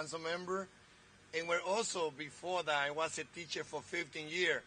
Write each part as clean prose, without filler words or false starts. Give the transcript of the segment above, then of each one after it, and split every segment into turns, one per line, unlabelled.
council member. And we're also, before that, I was a teacher for 15 years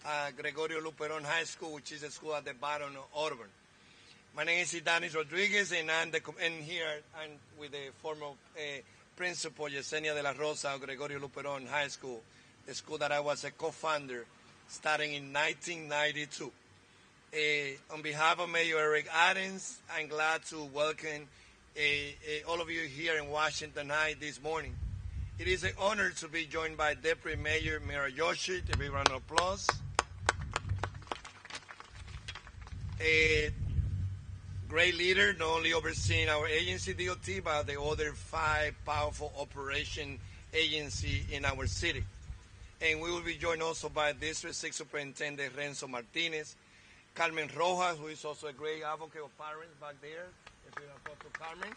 at Gregorio Luperon High School, which is a school at the bottom of Auburn. My name is Idanis Rodriguez, and I'm here with the former principal, Yesenia de la Rosa of Gregorio Luperon High School, the school that I was a co-founder starting in 1992. On behalf of Mayor Eric Adams, I'm glad to welcome all of you here in Washington Heights this morning. It is an honor to be joined by Deputy Mayor Mira Yoshi. A big round of applause. A great leader, not only overseeing our agency DOT, but the other 5 powerful operation agencies in our city. And we will be joined also by District 6 Superintendent Renzo Martinez, Carmen Rojas, who is also a great advocate of parents back there, if you want to talk to Carmen.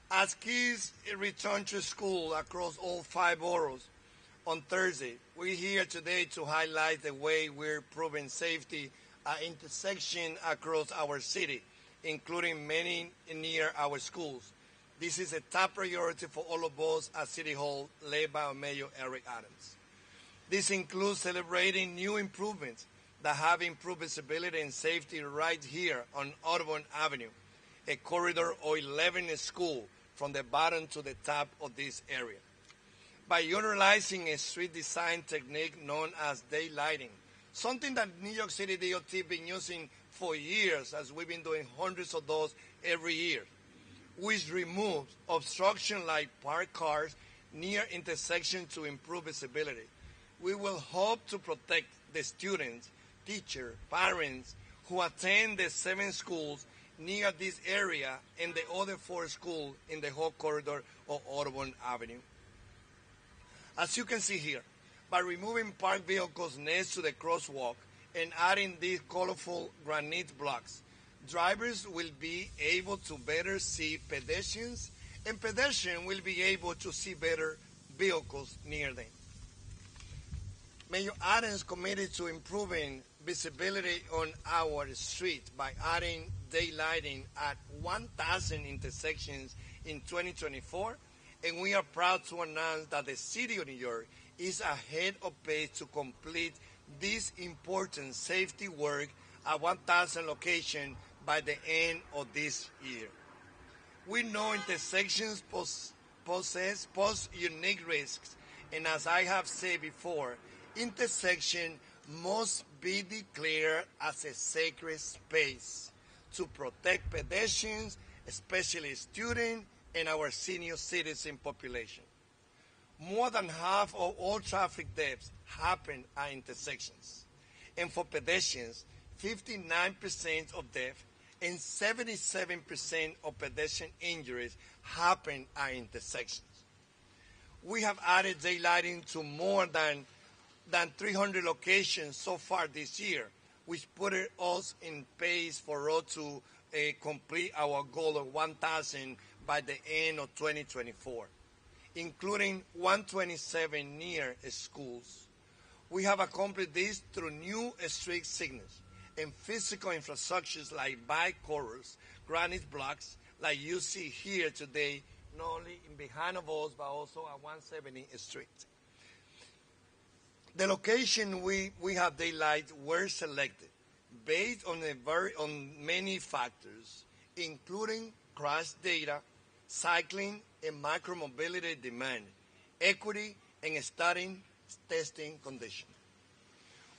As kids return to school across all 5 boroughs on Thursday, we're here today to highlight the way we're improving safety at intersections across our city, including many near our schools. This is a top priority for all of us at City Hall, led by Mayor Eric Adams. This includes celebrating new improvements that have improved visibility and safety right here on Audubon Avenue, a corridor of 11 schools from the bottom to the top of this area. By utilizing a street design technique known as daylighting, something that New York City DOT has been using for years, as we've been doing hundreds of those every year, which removes obstruction like parked cars near intersections to improve visibility. We will hope to protect the students, teachers, parents who attend the 7 schools near this area and the other 4 schools in the whole corridor of Audubon Avenue. As you can see here, by removing parked vehicles next to the crosswalk and adding these colorful granite blocks, drivers will be able to better see pedestrians, and pedestrians will be able to see better vehicles near them. Mayor Adams committed to improving visibility on our street by adding daylighting at 1,000 intersections in 2024, and we are proud to announce that the City of New York is ahead of pace to complete this important safety work at 1,000 locations by the end of this year. We know intersections pose unique risks, and as I have said before, intersection must be declared as a sacred space to protect pedestrians, especially students and our senior citizen population. More than half of all traffic deaths happen at intersections. And for pedestrians, 59% of deaths and 77% of pedestrian injuries happen at intersections. We have added daylighting to more than 300 locations so far this year, which put us in pace for us to complete our goal of 1,000 by the end of 2024, including 127 near schools. We have accomplished this through new street signals and physical infrastructures like bike corridors, granite blocks, like you see here today, not only behind of us, but also at 170th Street. The location we have daylight were selected based on many factors, including crash data, cycling and micromobility demand, equity, and studying testing conditions.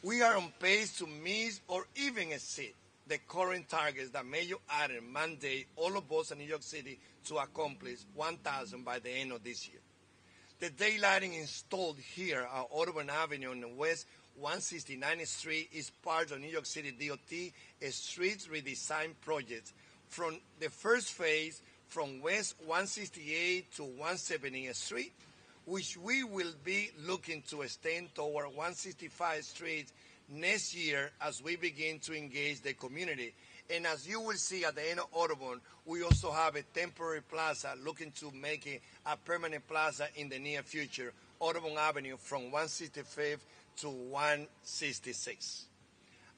We are on pace to meet or even exceed the current targets that Mayor Adams mandate all of us in New York City to accomplish 1,000 by the end of this year. The daylighting installed here at Audubon Avenue on the West 169th Street is part of New York City DOT a street redesign project from the first phase from West 168 to 170th Street, which we will be looking to extend toward 165th Street next year as we begin to engage the community. And as you will see at the end of Audubon, we also have a temporary plaza looking to make it a permanent plaza in the near future, Audubon Avenue from 165th to 166.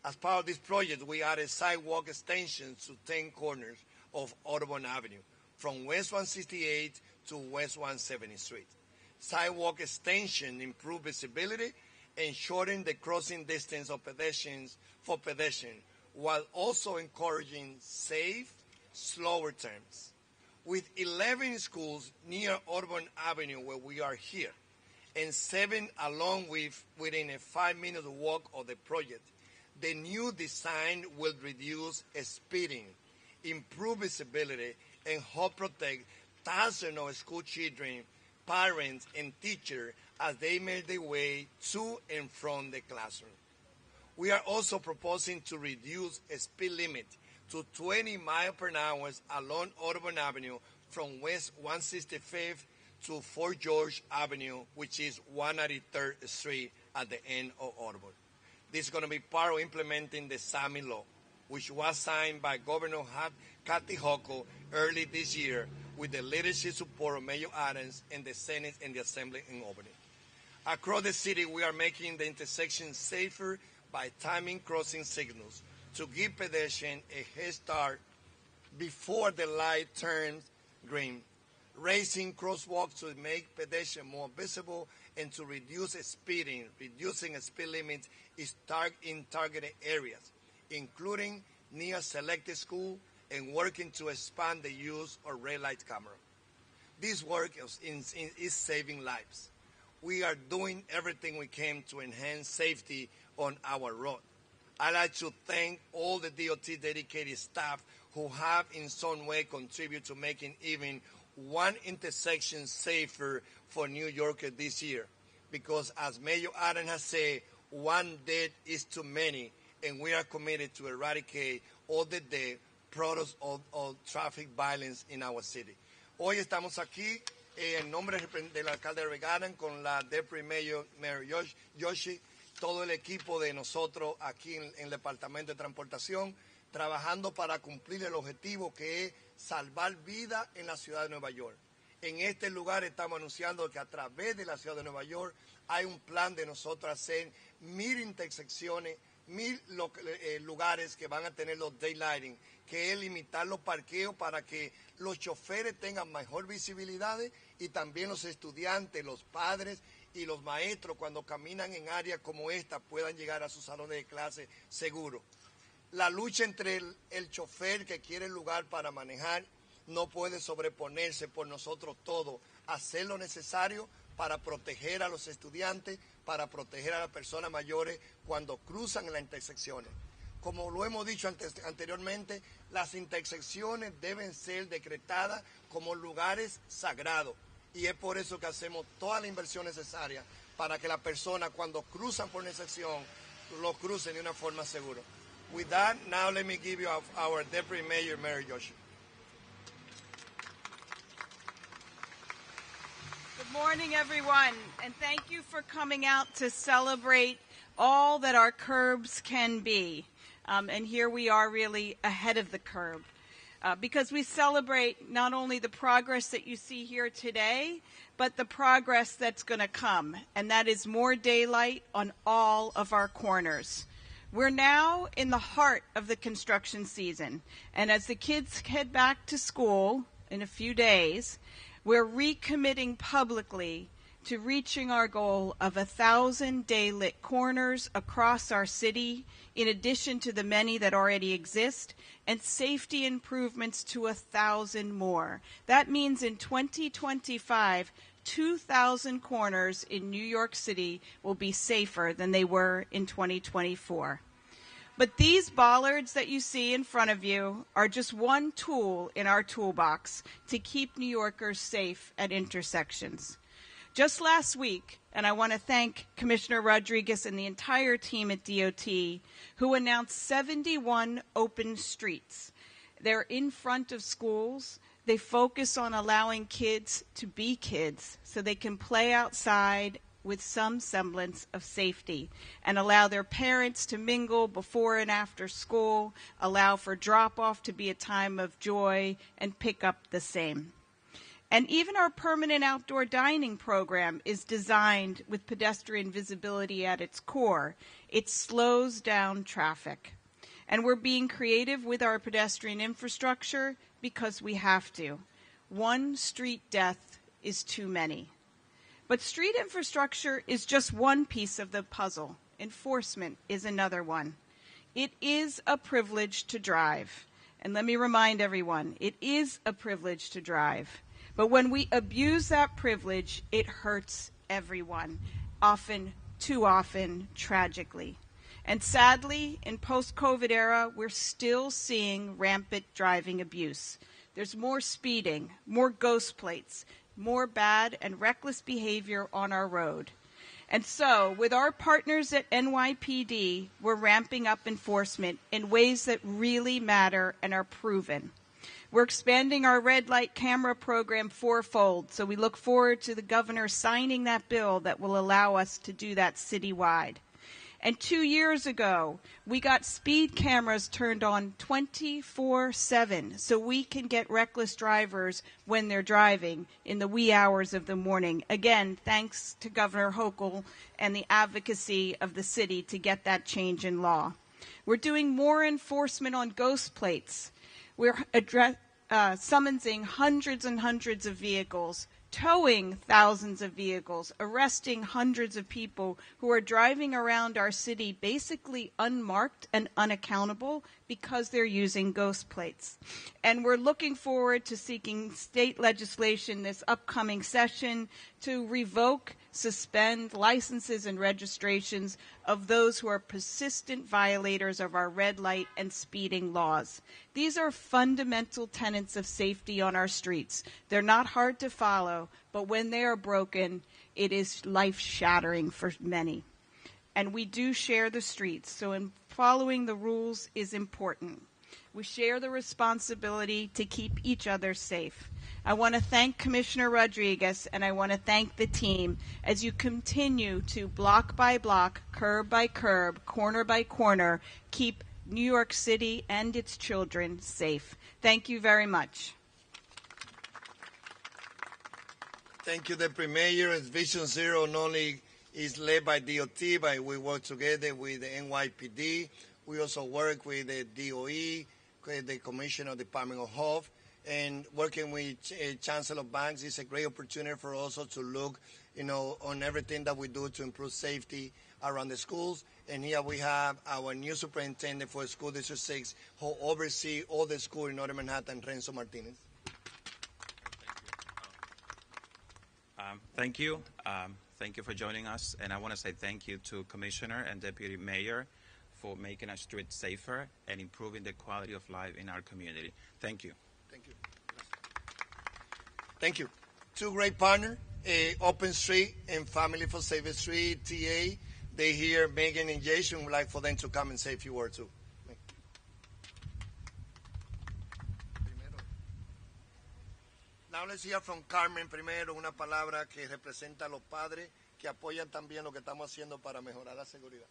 As part of this project, we added sidewalk extensions to 10 corners of Audubon Avenue, from West 168 to West 170th Street. Sidewalk extension improve visibility and shorten the crossing distance of pedestrians while also encouraging safe, slower turns. With 11 schools near Auburn Avenue where we are here, and 7 within a 5-minute walk of the project, the new design will reduce speeding, improve visibility, and help protect thousands of school children, parents, and teachers as they make their way to and from the classroom. We are also proposing to reduce a speed limit to 20 miles per hour along Auburn Avenue from West 165th to Fort George Avenue, which is 193rd Street at the end of Auburn. This is going to be part of implementing the SAMI law, which was signed by Governor Kathy Hochul early this year with the leadership support of Mayor Adams and the Senate and the Assembly in Albany. Across the city, we are making the intersection safer by timing crossing signals to give pedestrians a head start before the light turns green, raising crosswalks to make pedestrians more visible and to reduce speeding. Reducing speed limits is in targeted areas, including near selected schools, and working to expand the use of red light camera. This work is saving lives. We are doing everything we can to enhance safety on our road. I'd like to thank all the DOT dedicated staff who have in some way contributed to making even one intersection safer for New Yorkers this year. Because as Mayor Adams has said, one death is too many, and we are committed to eradicate all the death products of traffic violence in our city. Hoy estamos aquí en nombre del alcalde Reagan con la Deputy Mayor Yoshi, todo el equipo de nosotros aquí en el Departamento de Transportación, trabajando para cumplir el objetivo que es salvar vidas en la ciudad de Nueva York. En este lugar estamos anunciando que a través de la ciudad de Nueva York hay un plan de nosotros hacer 1000 intersecciones, 1000 lugares que van a tener los daylighting, que es limitar los parqueos para que los choferes tengan mejor visibilidad y también los estudiantes, los padres y los maestros cuando caminan en áreas como esta puedan llegar a sus salones de clase seguros. La lucha entre el chofer que quiere el lugar para manejar no puede sobreponerse por nosotros todos, hacer lo necesario para proteger a los estudiantes, para proteger a las personas mayores cuando cruzan en las intersecciones. Como lo hemos dicho anteriormente, las intersecciones deben ser decretadas como lugares sagrados y es por eso que hacemos toda la inversión necesaria para que las personas cuando cruzan por una intersección lo crucen de una forma segura. With that, now let me give you our Deputy Mayor, Mary Joshi.
Good morning, everyone, and thank you for coming out to celebrate all that our curbs can be. And here we are really ahead of the curve because we celebrate not only the progress that you see here today, but the progress that's going to come, and that is more daylight on all of our corners. We're now in the heart of the construction season, and as the kids head back to school in a few days, we're recommitting publicly to reaching our goal of 1,000 day-lit corners across our city, in addition to the many that already exist, and safety improvements to 1,000 more. That means in 2025, 2,000 corners in New York City will be safer than they were in 2024. But these bollards that you see in front of you are just one tool in our toolbox to keep New Yorkers safe at intersections. Just last week, and I want to thank Commissioner Rodriguez and the entire team at DOT, who announced 71 open streets. They're in front of schools. They focus on allowing kids to be kids so they can play outside with some semblance of safety and allow their parents to mingle before and after school, allow for drop-off to be a time of joy, and pick up the same. And even our permanent outdoor dining program is designed with pedestrian visibility at its core. It slows down traffic. And we're being creative with our pedestrian infrastructure because we have to. One street death is too many. But street infrastructure is just one piece of the puzzle. Enforcement is another one. It is a privilege to drive. And let me remind everyone, it is a privilege to drive. But when we abuse that privilege, it hurts everyone, often, too often, tragically. And sadly, in post-COVID era, we're still seeing rampant driving abuse. There's more speeding, more ghost plates, more bad and reckless behavior on our road. And so, with our partners at NYPD, we're ramping up enforcement in ways that really matter and are proven. We're expanding our red light camera program fourfold, so we look forward to the governor signing that bill that will allow us to do that citywide. And 2 years ago, we got speed cameras turned on 24/7 so we can get reckless drivers when they're driving in the wee hours of the morning. Again, thanks to Governor Hochul and the advocacy of the city to get that change in law. We're doing more enforcement on ghost plates. We're summoning hundreds and hundreds of vehicles, towing thousands of vehicles, arresting hundreds of people who are driving around our city basically unmarked and unaccountable because they're using ghost plates. And we're looking forward to seeking state legislation this upcoming session to revoke, suspend licenses and registrations of those who are persistent violators of our red light and speeding laws. These are fundamental tenets of safety on our streets. They're not hard to follow, but when they are broken, it is life-shattering for many. And we do share the streets, so in following the rules is important. We share the responsibility to keep each other safe. I want to thank Commissioner Rodriguez, and I want to thank the team as you continue to block by block, curb by curb, corner by corner, keep New York City and its children safe. Thank you very much.
Thank you, Deputy Mayor. Vision Zero not only is led by DOT, but we work together with the NYPD. We also work with the DOE, the Commissioner of the Department of Health, and working with Chancellor Banks is a great opportunity for us also to look, on everything that we do to improve safety around the schools. And here we have our new superintendent for School District 6, who oversees all the schools in Northern Manhattan, Renzo Martinez.
Thank you. Thank you for joining us. And I want to say thank you to Commissioner and Deputy Mayor for making our streets safer and improving the quality of life in our community. Thank you.
Thank you. Thank you. Two great partners, Open Street and Family for Safe Street, TA. They here, Megan and Jason, would like for them to come and say a few words too. Now let's hear from Carmen primero, una palabra que representa a los padres que apoyan también lo que estamos haciendo para mejorar la seguridad.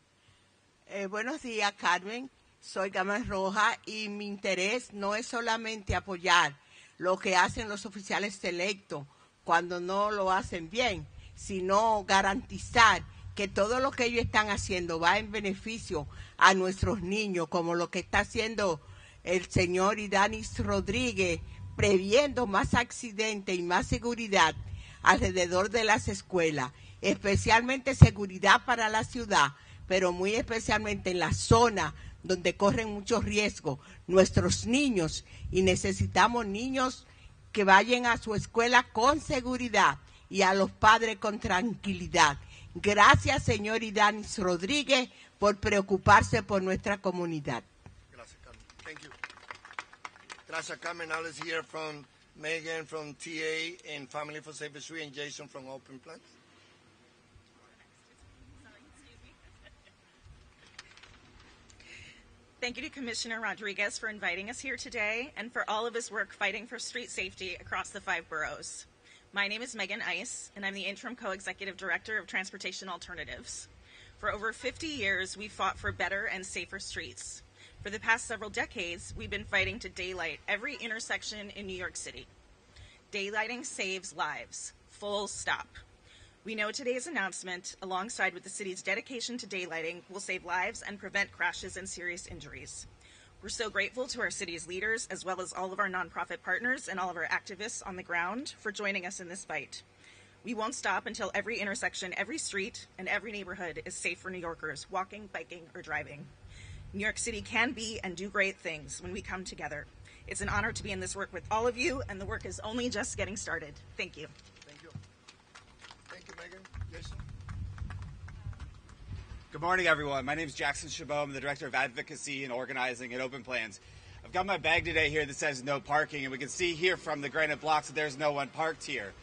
Buenos días, Carmen. Soy Gama Roja y mi interés no es solamente apoyar lo que hacen los oficiales electos cuando no lo hacen bien, sino garantizar que todo lo que ellos están haciendo va en beneficio a nuestros niños, como lo que está haciendo el señor Idanis Rodríguez, previendo más accidentes y más seguridad alrededor de las escuelas, especialmente seguridad para la ciudad, pero muy especialmente en la zona donde corren muchos riesgos nuestros niños, y necesitamos niños que vayan a su escuela con seguridad y a los padres con tranquilidad. Gracias, señor Idanis Rodríguez, por preocuparse por nuestra comunidad.
Gracias, Carmen. Thank you. Gracias, Carmen. Now let's hear from Megan from TA and Family for Safe Street and Jason from Open Plans.
Thank you to Commissioner Rodriguez for inviting us here today and for all of his work fighting for street safety across the 5 boroughs. My name is Megan Ice, and I'm the Interim Co-Executive Director of Transportation Alternatives. For over 50 years, we've fought for better and safer streets. For the past several decades, we've been fighting to daylight every intersection in New York City. Daylighting saves lives. Full stop. We know today's announcement, alongside with the city's dedication to daylighting, will save lives and prevent crashes and serious injuries. We're so grateful to our city's leaders, as well as all of our nonprofit partners and all of our activists on the ground for joining us in this fight. We won't stop until every intersection, every street, and every neighborhood is safe for New Yorkers walking, biking, or driving. New York City can be and do great things when we come together. It's an honor to be in this work with all of you, and the work is only just getting started. Thank you.
Thank you. Thank you, Megan. Jason?
Good morning, everyone. My name is Jackson Chabot. I'm the Director of Advocacy and Organizing at Open Plans. I've got my bag today here that says no parking, and we can see here from the granite blocks that there's no one parked here.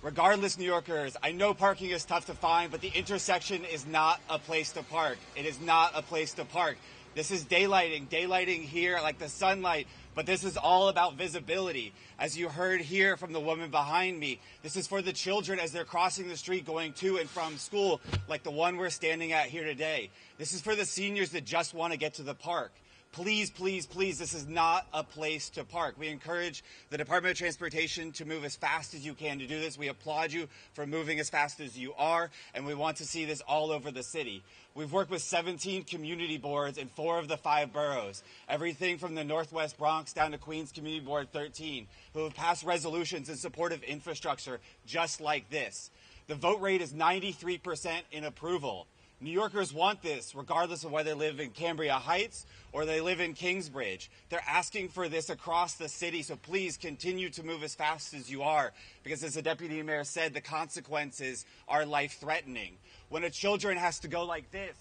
Regardless, New Yorkers, I know parking is tough to find, but the intersection is not a place to park. It is not a place to park. This is daylighting here like the sunlight, but this is all about visibility. As you heard here from the woman behind me, this is for the children as they're crossing the street going to and from school, like the one we're standing at here today. This is for the seniors that just want to get to the park. Please, please, please, this is not a place to park. We encourage the Department of Transportation to move as fast as you can to do this. We applaud you for moving as fast as you are, and we want to see this all over the city. We've worked with 17 community boards in 4 of the 5 boroughs, everything from the Northwest Bronx down to Queens Community Board 13, who have passed resolutions in support of infrastructure just like this. The vote rate is 93% in approval. New Yorkers want this, regardless of whether they live in Cambria Heights or they live in Kingsbridge. They're asking for this across the city, so please continue to move as fast as you are, because as the deputy mayor said, the consequences are life-threatening. When a children has to go like this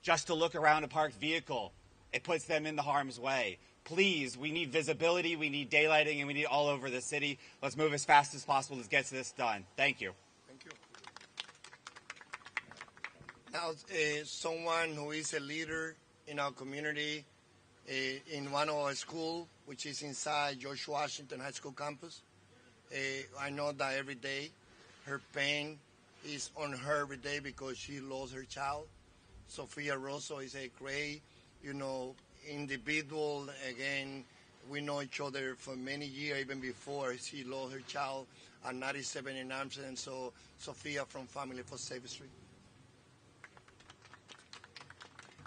just to look around a parked vehicle, it puts them in the harm's way. Please, we need visibility, we need daylighting, and we need all over the city. Let's move as fast as possible to get this done. Thank you.
Thank you. Now, someone who is a leader in our community, in one of our schools, which is inside George Washington High School campus. I know that every day her pain is on her every day because she lost her child. Sophia Rosso is a great, individual. Again, we know each other for many years, even before she lost her child at 97 in Amsterdam. So, Sophia from Family for Safe Street.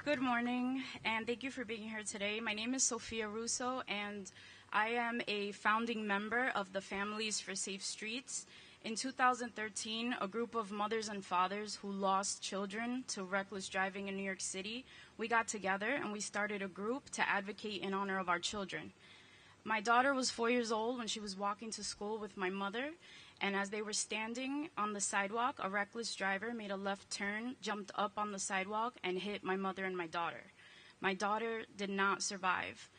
Good morning, and thank you for being here today. My name is Sophia Russo, and I am a founding member of the Families for Safe Streets. In 2013, a group of mothers and fathers who lost children to reckless driving in New York City, we got together and we started a group to advocate in honor of our children. My daughter was 4 years old when she was walking to school with my mother, and as they were standing on the sidewalk, a reckless driver made a left turn, jumped up on the sidewalk, and hit my mother and my daughter. My daughter did not survive.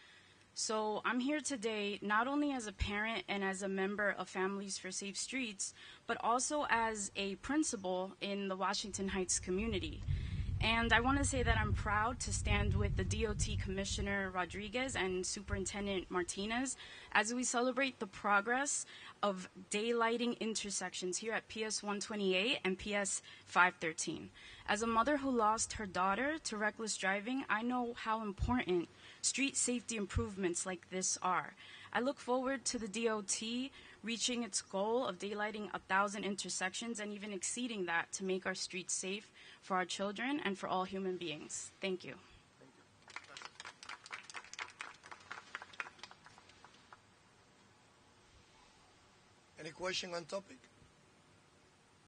So I'm here today not only as a parent and as a member of Families for Safe Streets, but also as a principal in the Washington Heights community. And I want to say that I'm proud to stand with the DOT Commissioner Rodriguez and Superintendent Martinez as we celebrate the progress of daylighting intersections here at PS 128 and PS 513. As a mother who lost her daughter to reckless driving, I know how important street safety improvements like this are. I look forward to the DOT reaching its goal of daylighting 1,000 intersections and even exceeding that to make our streets safe for our children and for all human beings. Thank you.
Any question on topic?